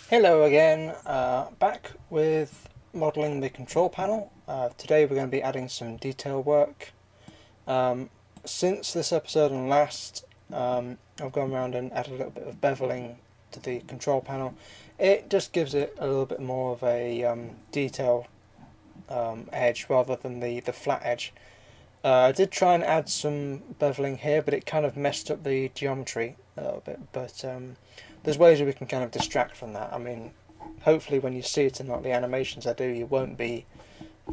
Hello again, back with modelling the control panel. Today we're going to be adding some detail work. Since this episode and last, I've gone around and added a little bit of beveling to the control panel. It just gives it a little bit more of a detail edge rather than the flat edge. I did try and add some beveling here, but it kind of messed up the geometry a little bit. But there's ways that we can kind of distract from that. I mean, hopefully when you see it in like the animations I do, you won't be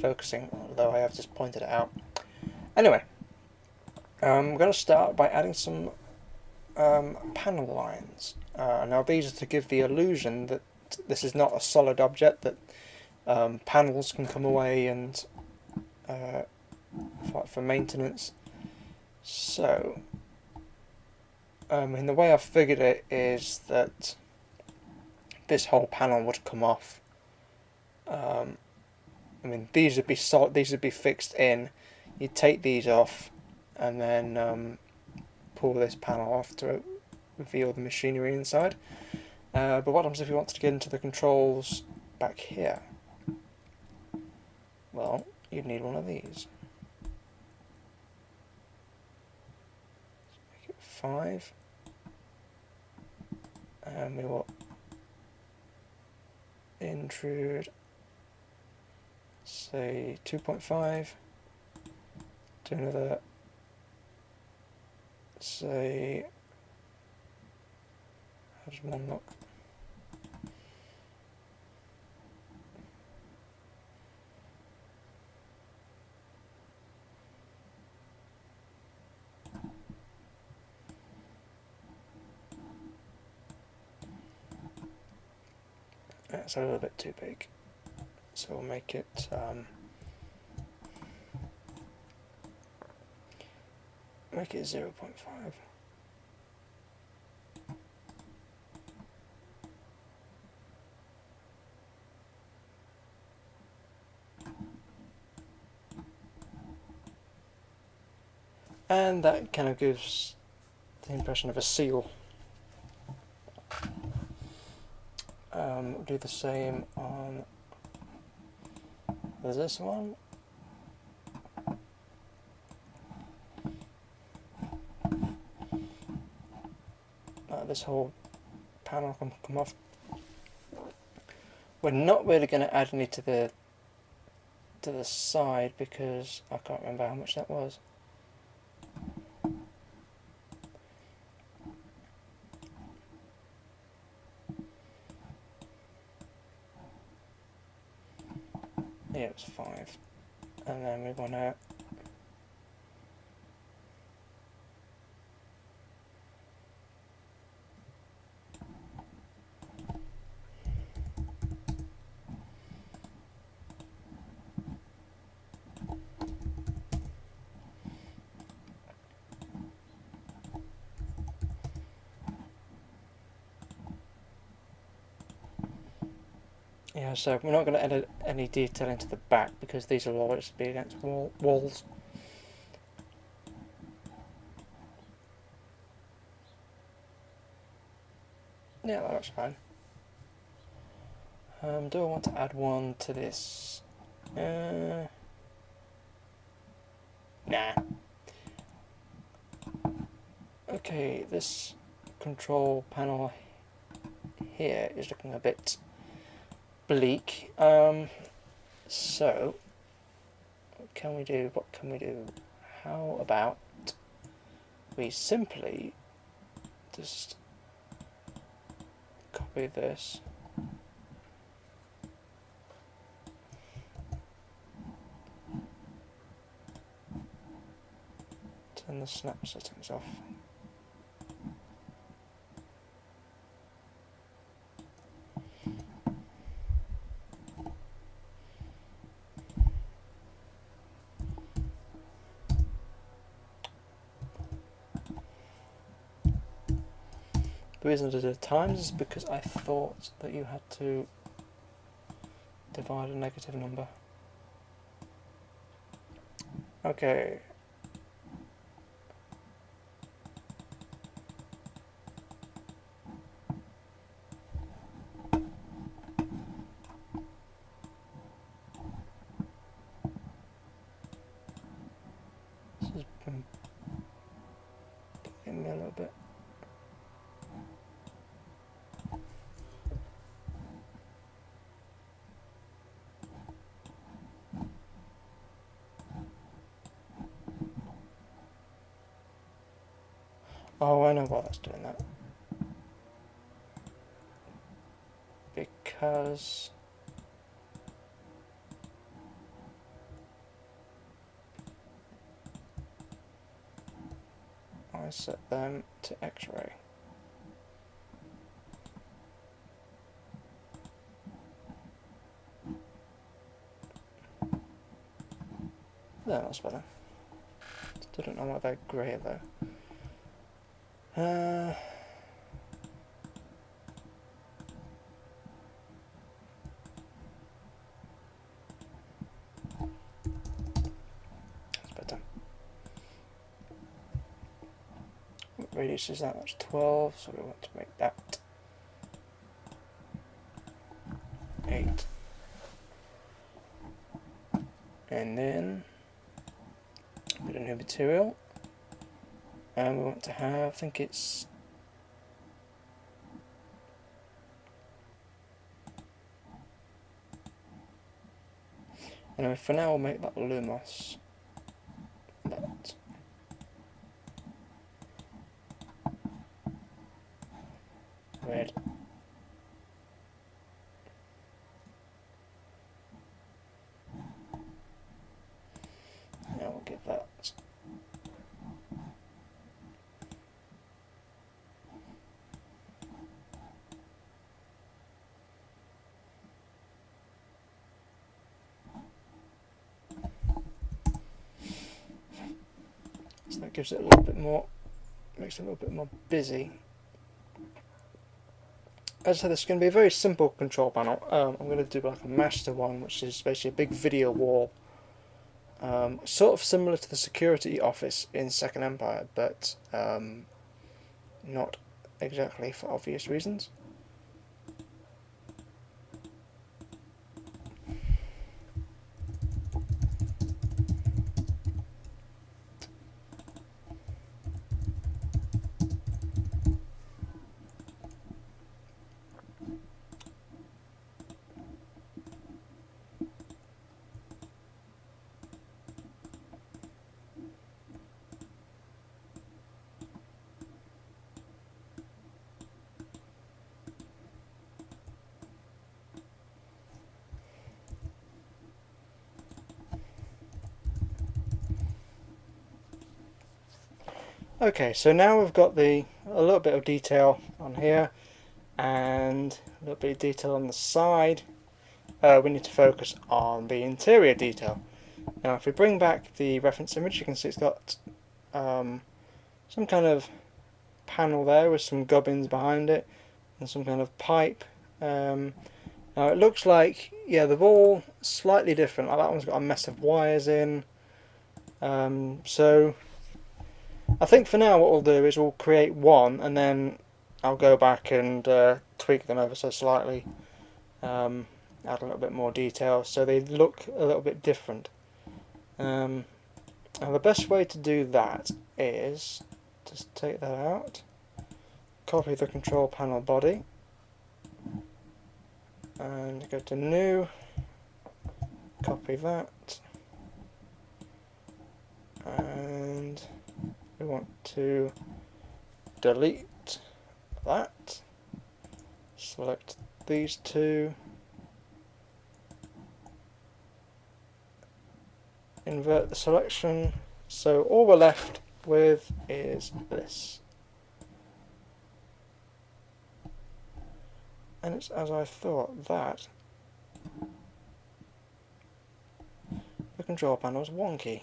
focusing, although I have just pointed it out. Anyway, I'm going to start by adding some panel lines. Now these are to give the illusion that this is not a solid object, that panels can come away and for maintenance. So, and the way I've figured it is that this whole panel would come off. I mean, these would be solid. These would be fixed in. You take these off, and then pull this panel off to reveal the machinery inside. But what happens if you want to get into the controls back here? Well, you'd need one of these. Make it 5, and we will intrude, say 2.5, do another, say, how does one look? That's a little bit too big, so we'll make it 0.5. And that kind of gives the impression of a seal. We'll do the same on this one. This whole panel can come off. We're not really going to add any to the side because I can't remember how much that was. Yeah, it was 5. And then we want to yeah, so we're not going to add any detail into the back because these will always be against walls. Yeah, that looks fine. Do I want to add one to this? Nah. Okay, this control panel here is looking a bit bleak. So what can we do? How about we simply just copy this, turn the snap settings off. The reason I did it times is because I thought that you had to divide a negative number. Okay. Oh, I know why that's doing that. Because I set them to X-ray. There, that's better. Still don't know why they're grey though. That's better. What radius is that? That's 12, so we want to make that 8. And then a bit of new material. And we want to have, I think it's anyway, for now we'll make that Lumos. That. Red. Now we'll give that. So that gives it a little bit more, makes it a little bit more busy. As I said, this is going to be a very simple control panel. I'm going to do like a master one, which is basically a big video wall. Sort of similar to the security office in Second Empire, but not exactly for obvious reasons. Okay, so now we've got a little bit of detail on here and a little bit of detail on the side. We need to focus on the interior detail. Now if we bring back the reference image, you can see it's got some kind of panel there with some gubbins behind it and some kind of pipe. Now it looks like, yeah, they're all slightly different. Like that one's got a mess of wires in. So I think for now what we'll do is we'll create one and then I'll go back and tweak them ever so slightly, add a little bit more detail so they look a little bit different. And the best way to do that is just take that out, copy the control panel body and go to new, copy that, and we want to delete that, select these two, invert the selection, so all we're left with is this. And it's as I thought, that the control panel is wonky.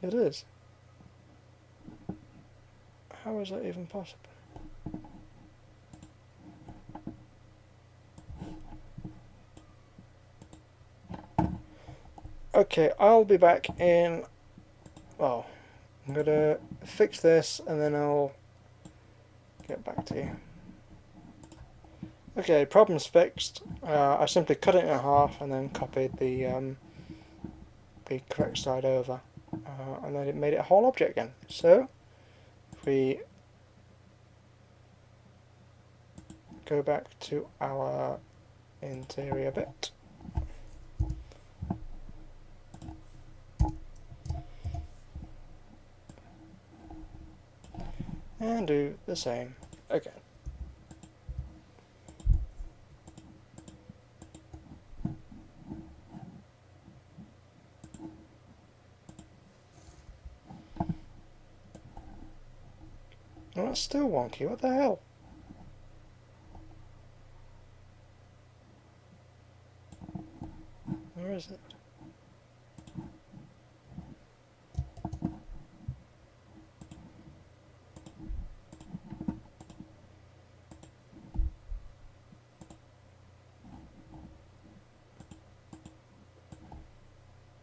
It is. How is that even possible? Okay, I'll be back in, well, I'm going to fix this and then I'll get back to you. Okay, problem's fixed. I simply cut it in half and then copied the correct side over. and then it made it a whole object again. So if we go back to our interior bit, and do the same again. Oh, that's still wonky, what the hell? Where is it?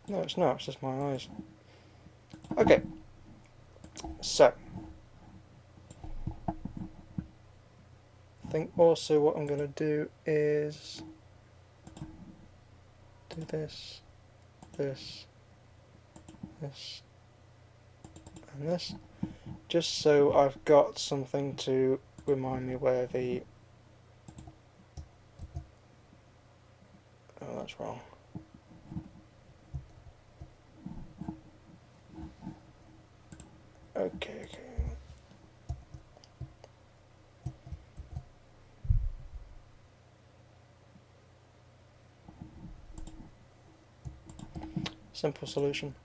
No, it's not, it's just my eyes. Okay, so I think also what I'm going to do is do this, this, this, and this, just so I've got something to remind me where the... Oh, that's wrong. Okay. Simple solution.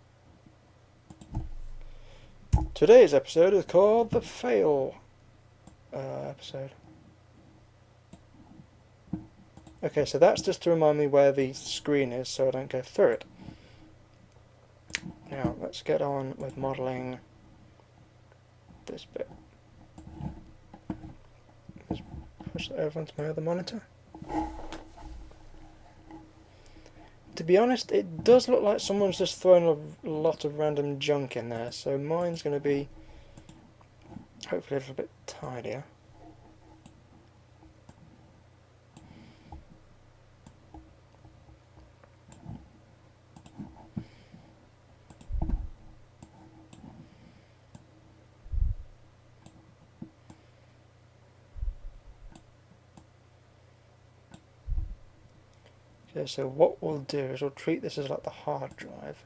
Today's episode is called the fail episode. Okay, so that's just to remind me where the screen is so I don't go through it. Now let's get on with modelling this bit. Let's push that over onto my other monitor. To be honest, it does look like someone's just thrown a lot of random junk in there, so mine's going to be hopefully a little bit tidier. Okay, so what we'll do is we'll treat this as like the hard drive.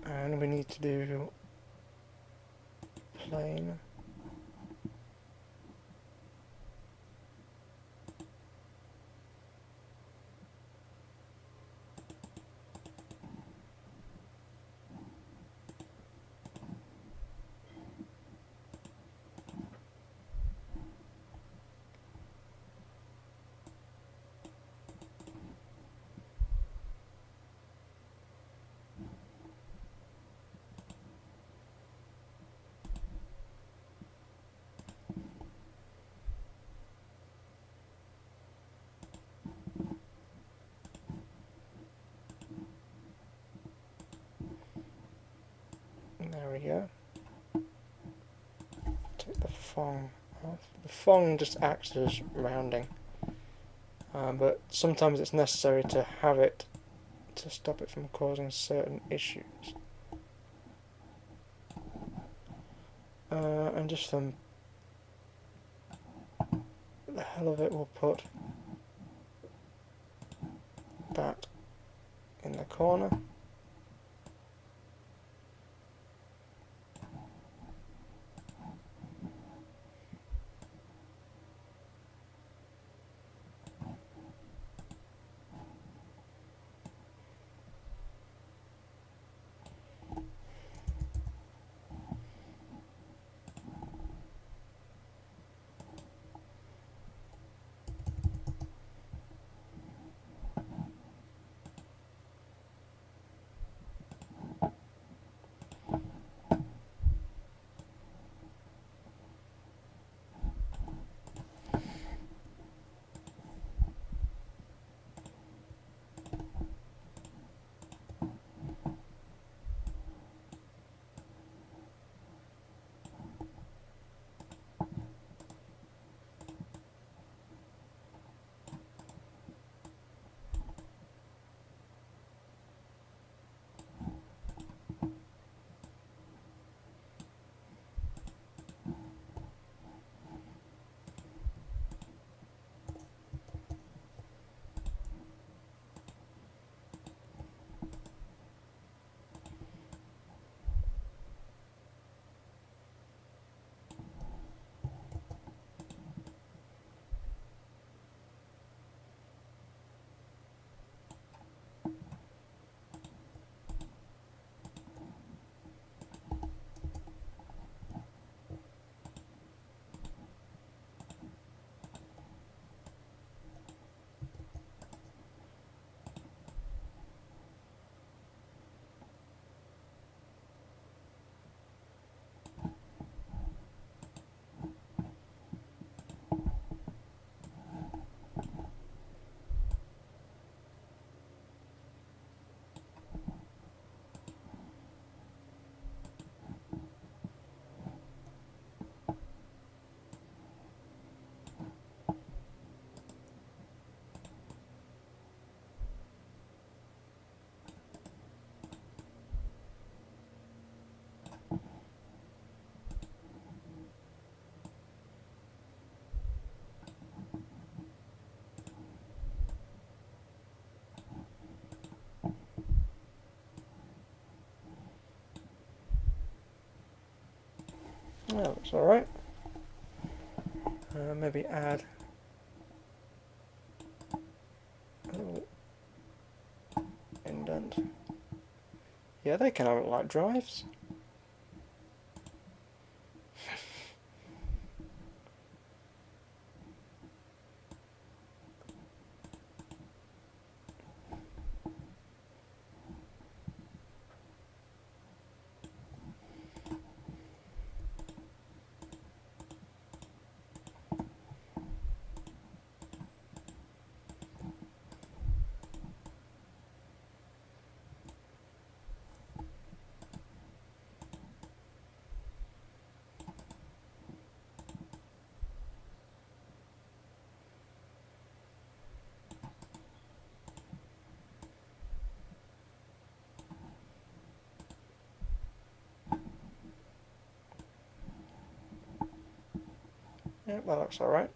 And we need to do plane. There we go. Take the Fong off. The Fong just acts as rounding, but sometimes it's necessary to have it to stop it from causing certain issues. And just for the hell of it, we'll put that in the corner. That looks alright. Maybe add a little indent. Yeah, they kind of look like drives. Yep, that looks alright.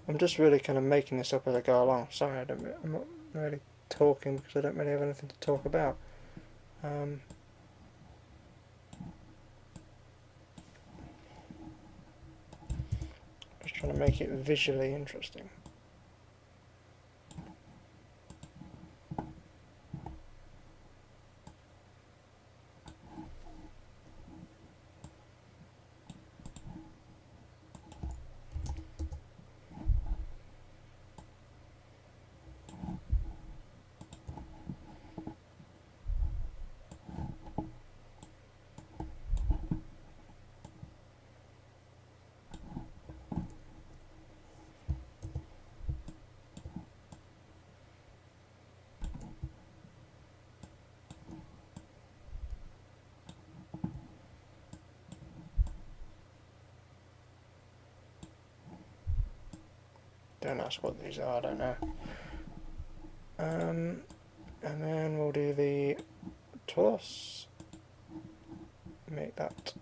I'm just really kind of making this up as I go along. Sorry, I'm not really talking because I don't really have anything to talk about. Just trying to make it visually interesting. Don't ask what these are, I don't know. And then we'll do the torso. Make that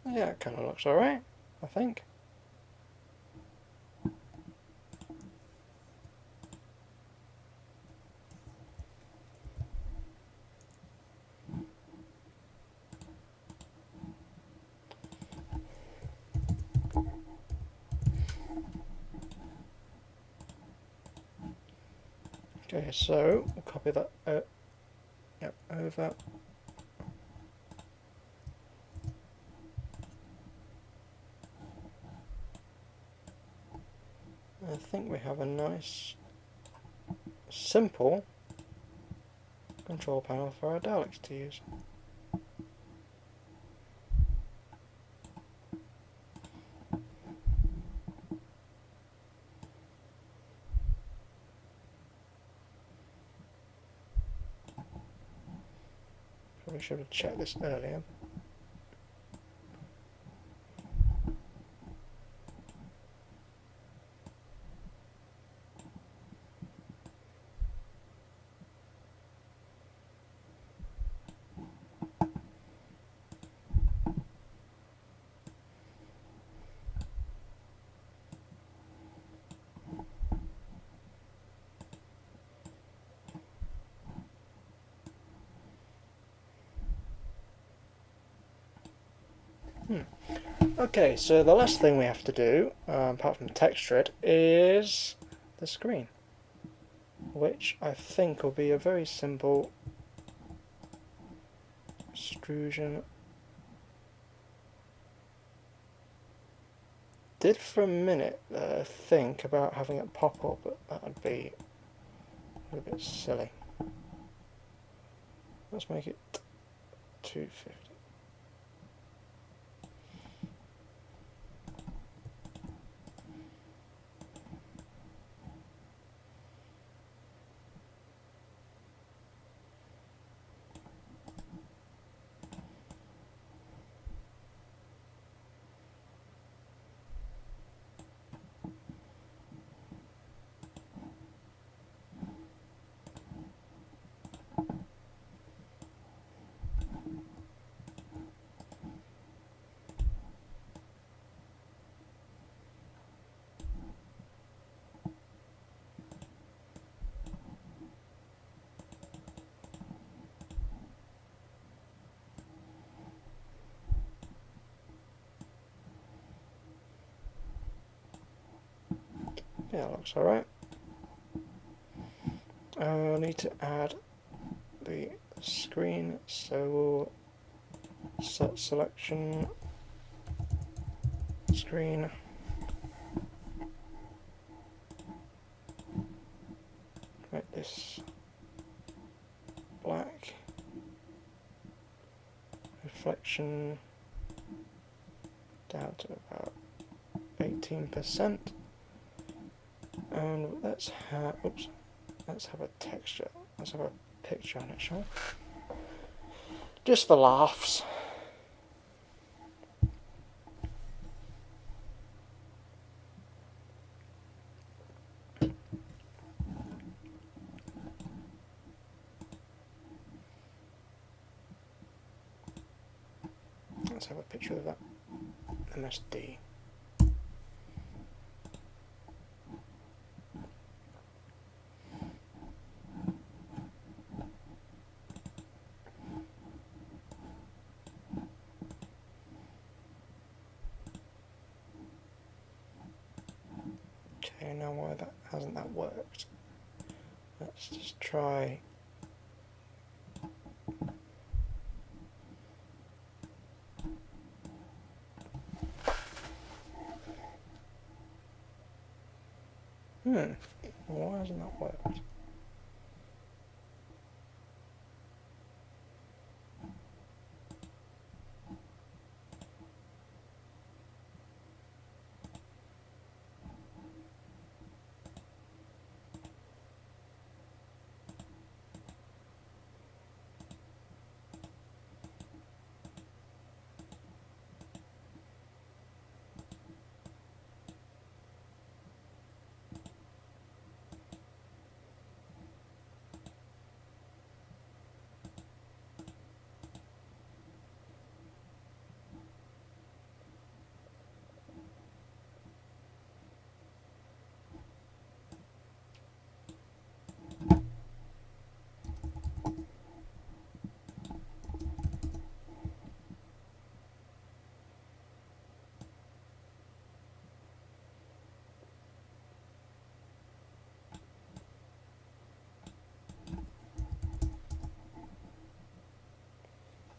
Yeah, it kind of looks alright, I think. Okay, so we'll copy that over. I think we have a nice, simple control panel for our Daleks to use. Probably should have checked this earlier. Okay, so the last thing we have to do, apart from texture it, is the screen, which I think will be a very simple extrusion. Did for a minute think about having it pop up, but that would be a bit silly. Let's make it 250. Yeah, that looks alright. I need to add the screen, so we'll set selection screen. Make this black. Reflection down to about 18%. And let's have a texture. Let's have a picture on it, shall we? Just for laughs. Let's have a picture of that MSD. Okay, now why hasn't that worked? Let's just try. Why hasn't that worked?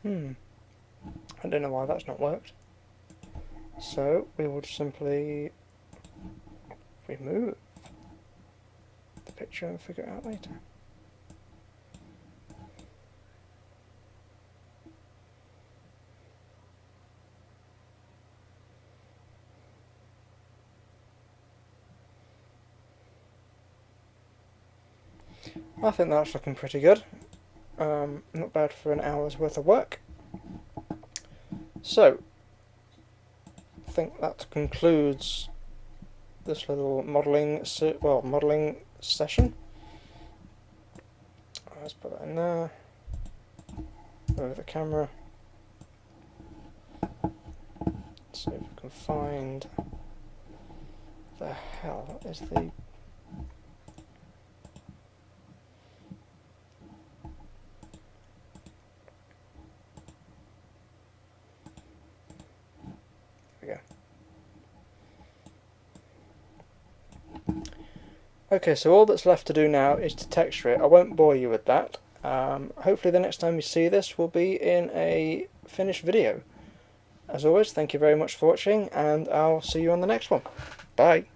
I don't know why that's not worked. So we will simply remove the picture and figure it out later. I think that's looking pretty good. Not bad for an hour's worth of work. So, I think that concludes this little modelling session. Let's put that in there. Move the camera. See if we can find the hell is the Okay, so all that's left to do now is to texture it. I won't bore you with that. Hopefully the next time you see this will be in a finished video. As always, thank you very much for watching, and I'll see you on the next one. Bye!